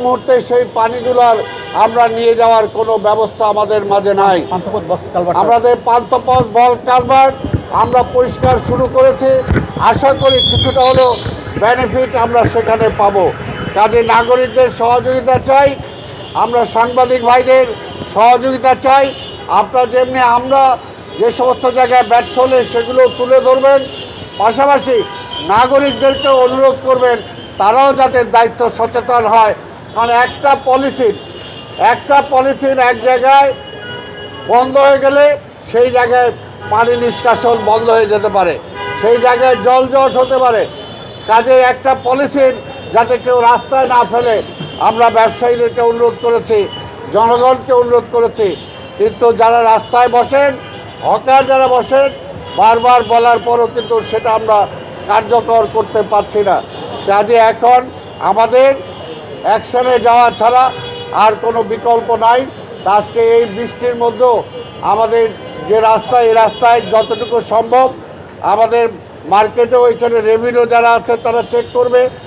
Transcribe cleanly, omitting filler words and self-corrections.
মুহূর্তে সেই পানিগুলোর আমরা নিয়ে যাওয়ার কোনো ব্যবস্থা আমাদের মাঝে নাই। আমাদের পান্থপথ বল কালভার্ট আমরা পরিষ্কার শুরু করেছি, আশা করি কিছুটা হলেও বেনিফিট আমরা সেখানে পাবো। কাজে নাগরিকদের সহযোগিতা চাই, আমরা সাংবাদিক ভাইদের সহযোগিতা চাই। আপনারা যেমনি আমরা যে সমস্ত জায়গায় ব্যর্থ হলে সেগুলো তুলে ধরবেন, পাশাপাশি নাগরিকদেরকে অনুরোধ করবেন তারাও যাতে দায়িত্ব সচেতন হয়। কারণ একটা পলিথিন এক জায়গায় বন্ধ হয়ে গেলে সেই জায়গায় পানি নিষ্কাশন বন্ধ হয়ে যেতে পারে, সেই জায়গায় জলজট হতে পারে। কাজে একটা পলিথিন যাতে কেউ রাস্তায় না ফেলে আমরা ব্যবসায়ীদেরকে অনুরোধ করেছি, জনগণকে অনুরোধ করেছি। কিন্তু যারা রাস্তায় বসেন, হকার যারা বসেন, বারবার বলার পরও কিন্তু সেটা আমরা কার্যকর করতে পারছি না। কাজে এখন আমাদের অ্যাকশনে যাওয়া ছাড়া আর কোনো বিকল্প নাই। আজকে এই বৃষ্টির মধ্যেও আমাদের যে রাস্তা, এই রাস্তায় যতটুকু সম্ভব আমাদের মার্কেটেও এখানে রেভিনিউ যারা আছে তারা চেক করবে,